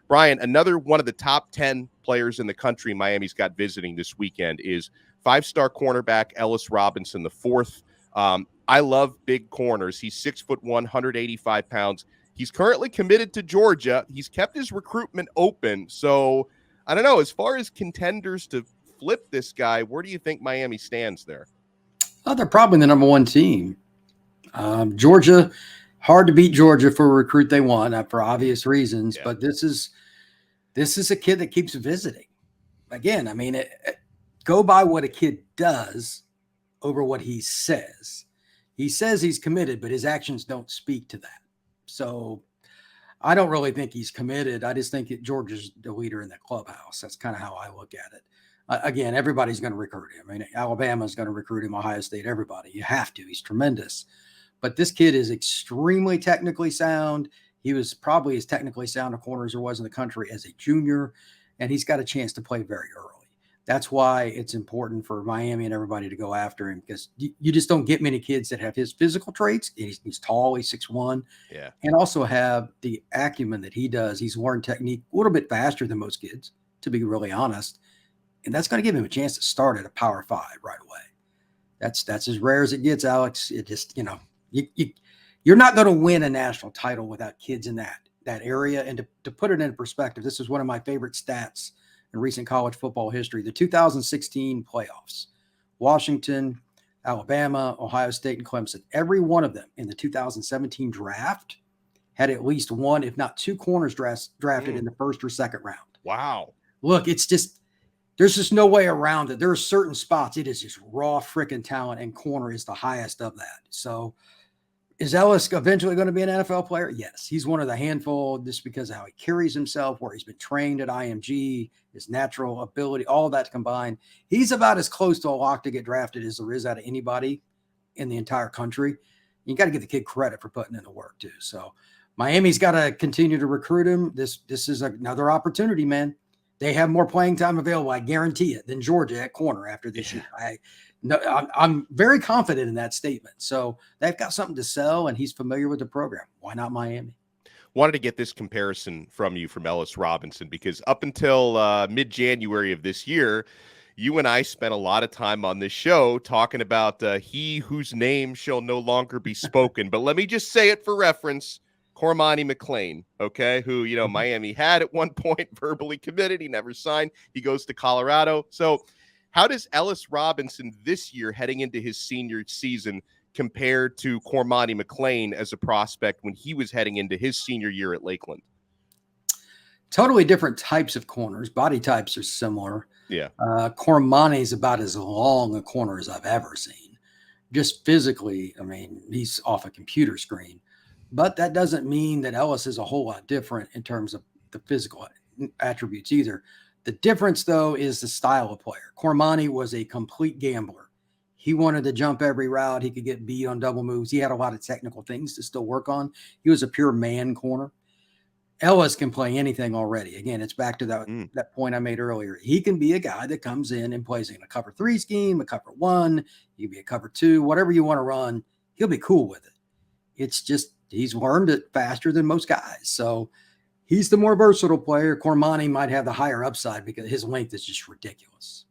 Brian, another one of the top 10 players in the country Miami's got visiting this weekend is five-star cornerback Ellis Robinson IV. I love big corners. He's 6'1", 185 pounds. He's currently committed to Georgia. He's kept his recruitment open. So I don't know, as far as contenders to flip this guy, where do you think Miami stands there? Oh, they're probably the number one team. Georgia, hard to beat Georgia for a recruit they want for obvious reasons, but this is a kid that keeps visiting. Again, I mean, go by what a kid does over what he says. He says he's committed, but his actions don't speak to that. So I don't really think he's committed. I just think Georgia's the leader in the clubhouse. That's kind of how I look at it. Again, everybody's going to recruit him. I mean, Alabama's going to recruit him, Ohio State, everybody. You have to. He's tremendous. But this kid is extremely technically sound. He was probably as technically sound a corner as there was in the country as a junior, and he's got a chance to play very early. That's why it's important for Miami and everybody to go after him, because you just don't get many kids that have his physical traits. He's tall, he's 6'1", and also have the acumen that he does. He's learned technique a little bit faster than most kids, to be really honest, and that's going to give him a chance to start at a Power 5 right away. That's as rare as it gets, Alex. It just, you're not going to win a national title without kids in that area. And to put it in perspective, this is one of my favorite stats in recent college football history. The 2016 playoffs, Washington, Alabama, Ohio State, and Clemson, every one of them in the 2017 draft had at least one, if not two corners drafted in the first or second round. Wow. Look, it's just, there's just no way around it. There are certain spots, it is just raw freaking talent, and corner is the highest of that. So is Ellis eventually going to be an NFL player? Yes. He's one of the handful just because of how he carries himself, where he's been trained at IMG, his natural ability, all of that combined. He's about as close to a lock to get drafted as there is out of anybody in the entire country. You got to give the kid credit for putting in the work too. So Miami's got to continue to recruit him. This is another opportunity, man. They have more playing time available, I guarantee it, than Georgia at corner after this year. I'm very confident in that statement. So they've got something to sell, and he's familiar with the program. Why not Miami? Wanted to get this comparison from you from Ellis Robinson, because up until mid-January of this year, you and I spent a lot of time on this show talking about he whose name shall no longer be spoken. But let me just say it for reference. Cormani McClain, okay, who, Miami had at one point verbally committed. He never signed. He goes to Colorado. So how does Ellis Robinson this year, heading into his senior season, compare to Cormani McClain as a prospect when he was heading into his senior year at Lakeland? Totally different types of corners. Body types are similar. Yeah. Cormani's about as long a corner as I've ever seen. Just physically, I mean, he's off a computer screen. But that doesn't mean that Ellis is a whole lot different in terms of the physical attributes either. The difference, though, is the style of player. Cormani was a complete gambler. He wanted to jump every route. He could get beat on double moves. He had a lot of technical things to still work on. He was a pure man corner. Ellis can play anything already. Again, it's back to that point I made earlier. He can be a guy that comes in and plays in a cover 3 scheme, a cover 1. He can be a cover 2, whatever you want to run. He'll be cool with it. It's just, he's learned it faster than most guys. So he's the more versatile player. Cormani might have the higher upside because his length is just ridiculous.